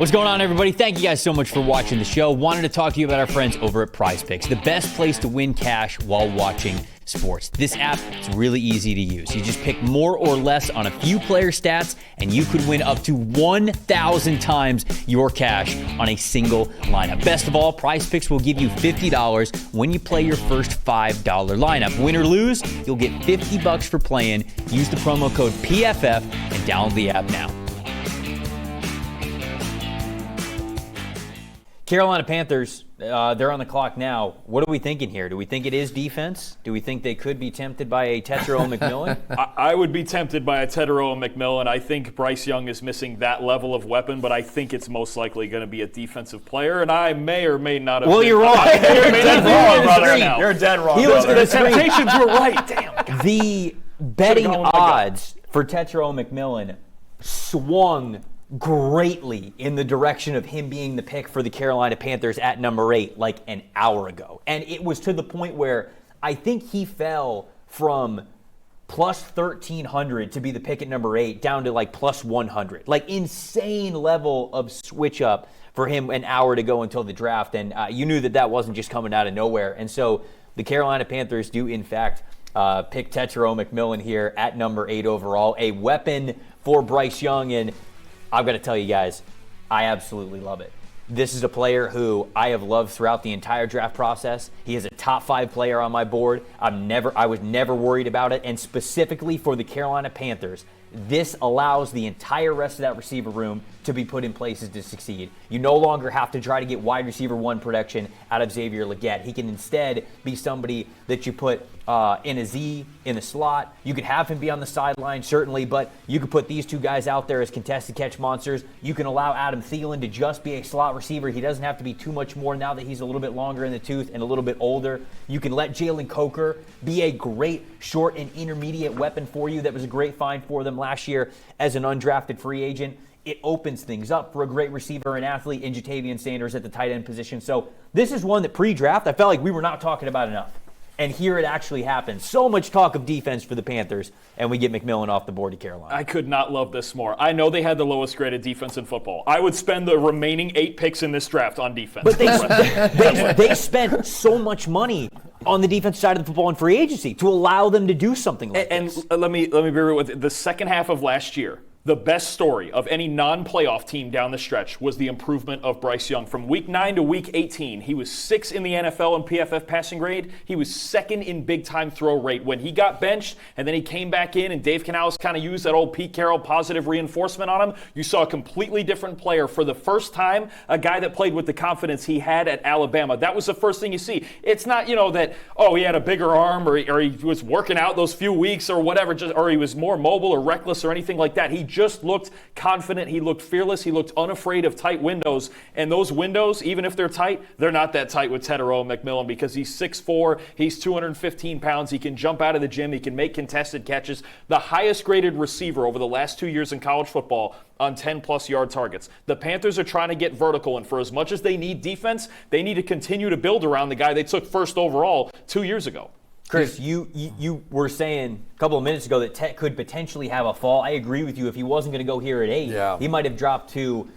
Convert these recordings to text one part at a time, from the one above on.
What's going on, everybody? Thank you guys so much for watching the show. Wanted to talk to you about our friends over at Prize Picks, the best place to win cash while watching sports. This app is really easy to use. You just pick more or less on a few player stats, and you could win up to 1,000 times your cash on a single lineup. Best of all, Prize Picks will give you $50 when you play your first $5 lineup. Win or lose, you'll get $50 for playing. Use the promo code PFF and download the app now. Carolina Panthers, they're on the clock now. What are we thinking here? Do we think it is defense? Do we think they could be tempted by a Tetairoa McMillan? I would be tempted by a Tetairoa McMillan. I think Bryce Young is missing that level of weapon, but I think it's most likely going to be a defensive player, and I may or may not have Well, you're wrong. You're dead wrong, brother. You're dead wrong. The Temptations were right. Damn. God. The betting odds for Tetairoa McMillan swung greatly in the direction of him being the pick for the Carolina Panthers at number 8 like an hour ago. And it was to the point where I think he fell from plus 1,300 to be the pick at number 8 down to like plus 100. Like insane level of switch up for him an hour to go until the draft. And you knew that wasn't just coming out of nowhere. And so the Carolina Panthers do in fact pick Tetairoa McMillan here at number 8 overall. A weapon for Bryce Young, and I've got to tell you guys, I absolutely love it. This is a player who I have loved throughout the entire draft process. He is a top 5 player on my board. I was never worried about it. And specifically for the Carolina Panthers, this allows the entire rest of that receiver room to be put in places to succeed. You no longer have to try to get wide receiver 1 production out of Xavier Legette. He can instead be somebody that you put in a Z, in the slot. You could have him be on the sideline, certainly, but you could put these two guys out there as contested catch monsters. You can allow Adam Thielen to just be a slot receiver. He doesn't have to be too much more now that he's a little bit longer in the tooth and a little bit older. You can let Jalen Coker be a great short and intermediate weapon for you. That was a great find for them last year as an undrafted free agent. It opens things up for a great receiver and athlete in Jatavian Sanders at the tight end position. So this is one that pre-draft I felt like we were not talking about enough. And here it actually happens. So much talk of defense for the Panthers, and we get McMillan off the board to Carolina. I could not love this more. I know they had the lowest graded defense in football. I would spend the remaining 8 picks in this draft on defense. But they spent so much money on the defensive side of the football in free agency to allow them to do something like this. And let me be real with it. The second half of last year, the best story of any non-playoff team down the stretch was the improvement of Bryce Young. From week 9 to week 18, he was 6th in the NFL in PFF passing grade. He was 2nd in big-time throw rate. When he got benched and then he came back in and Dave Canales kind of used that old Pete Carroll positive reinforcement on him, you saw a completely different player. For the first time, a guy that played with the confidence he had at Alabama. That was the first thing you see. It's not, that, he had a bigger arm or he was working out those few weeks or whatever, or he was more mobile or reckless or anything like that. He just looked confident. He looked fearless. He looked unafraid of tight windows. And those windows, even if they're tight, they're not that tight with Tetairoa McMillan because he's 6'4", he's 215 pounds. He can jump out of the gym. He can make contested catches. The highest graded receiver over the last 2 years in college football on 10-plus yard targets. The Panthers are trying to get vertical, and for as much as they need defense, they need to continue to build around the guy they took first overall 2 years ago. Chris, you were saying a couple of minutes ago that Tet could potentially have a fall. I agree with you. If he wasn't going to go here at 8, he might have dropped to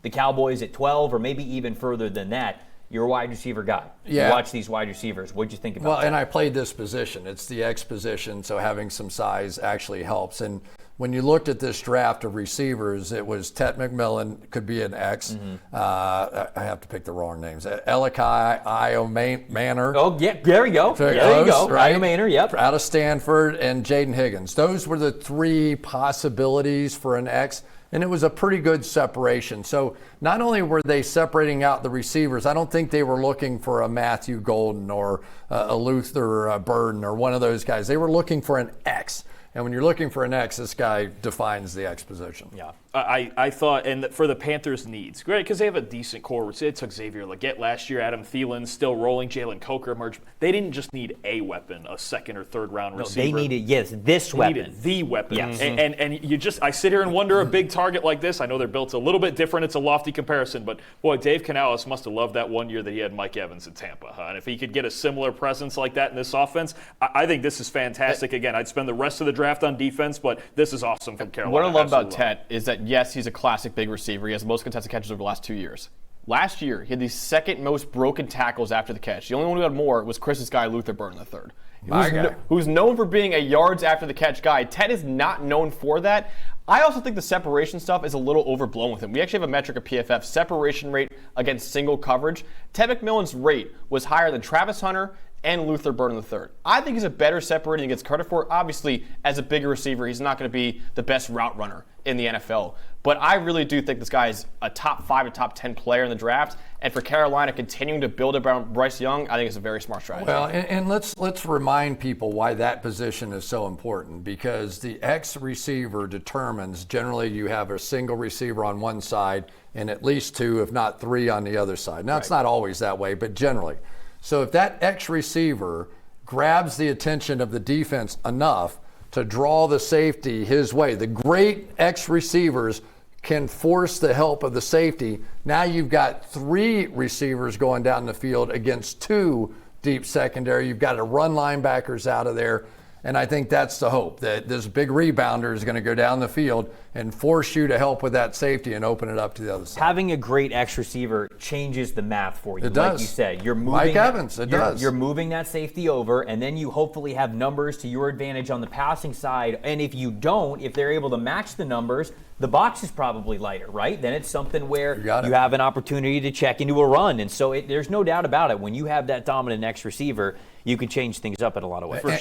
the Cowboys at 12 or maybe even further than that. You're a wide receiver guy. You watch these wide receivers. What'd you think about that? Well, and I played this position. It's the X position, so having some size actually helps. And when you looked at this draft of receivers, it was Tet McMillan, could be an X. I have to pick the wrong names. Elikai Manor. Oh, yeah, there we go. There you go. Right? Manor, yep. Out of Stanford, and Jaden Higgins. Those were the 3 possibilities for an X, and it was a pretty good separation. So not only were they separating out the receivers, I don't think they were looking for a Matthew Golden or a Luther Burden or one of those guys. They were looking for an X. And when you're looking for an X, this guy defines the X position. Yeah. I thought, and for the Panthers' needs, great, because they have a decent core. They took Xavier Legette last year, Adam Thielen still rolling, Jalen Coker emerged. They didn't just need a weapon, a second or third round receiver. They needed, this weapon. They needed the weapon. Yes. And you just, I sit here and wonder, a big target like this, I know they're built a little bit different, it's a lofty comparison, but boy, Dave Canales must have loved that one year that he had Mike Evans in Tampa. And if he could get a similar presence like that in this offense, I think this is fantastic. Again, I'd spend the rest of the draft on defense, but this is awesome from Carolina. What I love about Tet is that that, yes, he's a classic big receiver. He has the most contested catches over the last 2 years. Last year, he had the second most broken tackles after the catch. The only one who had more was Chris's guy, Luther Burden III, who's known for being a yards after the catch guy. Ted is not known for that. I also think the separation stuff is a little overblown with him. We actually have a metric at PFF, separation rate against single coverage. Ted McMillan's rate was higher than Travis Hunter and Luther Burden III. I think he's a better separator than he gets credit for. Obviously, as a bigger receiver, he's not going to be the best route runner in the NFL. But I really do think this guy is a top 5 to top 10 player in the draft. And for Carolina continuing to build around Bryce Young, I think it's a very smart strategy. Well, and let's remind people why that position is so important, because the X receiver determines, generally you have a single receiver on one side and at least 2, if not 3 on the other side. Now, it's not always that way, but generally. So if that X receiver grabs the attention of the defense enough to draw the safety his way, the great X receivers can force the help of the safety. Now you've got 3 receivers going down the field against 2 deep secondary. You've got to run linebackers out of there. And I think that's the hope, that this big rebounder is going to go down the field and force you to help with that safety and open it up to the other side. Having a great X receiver changes the math for you. It does. Like you said, you're moving. Mike Evans, it does. You're moving that safety over, and then you hopefully have numbers to your advantage on the passing side. And if you don't, if they're able to match the numbers, the box is probably lighter, right? Then it's something where you have an opportunity to check into a run. And so there's no doubt about it. When you have that dominant X receiver, you can change things up in a lot of ways.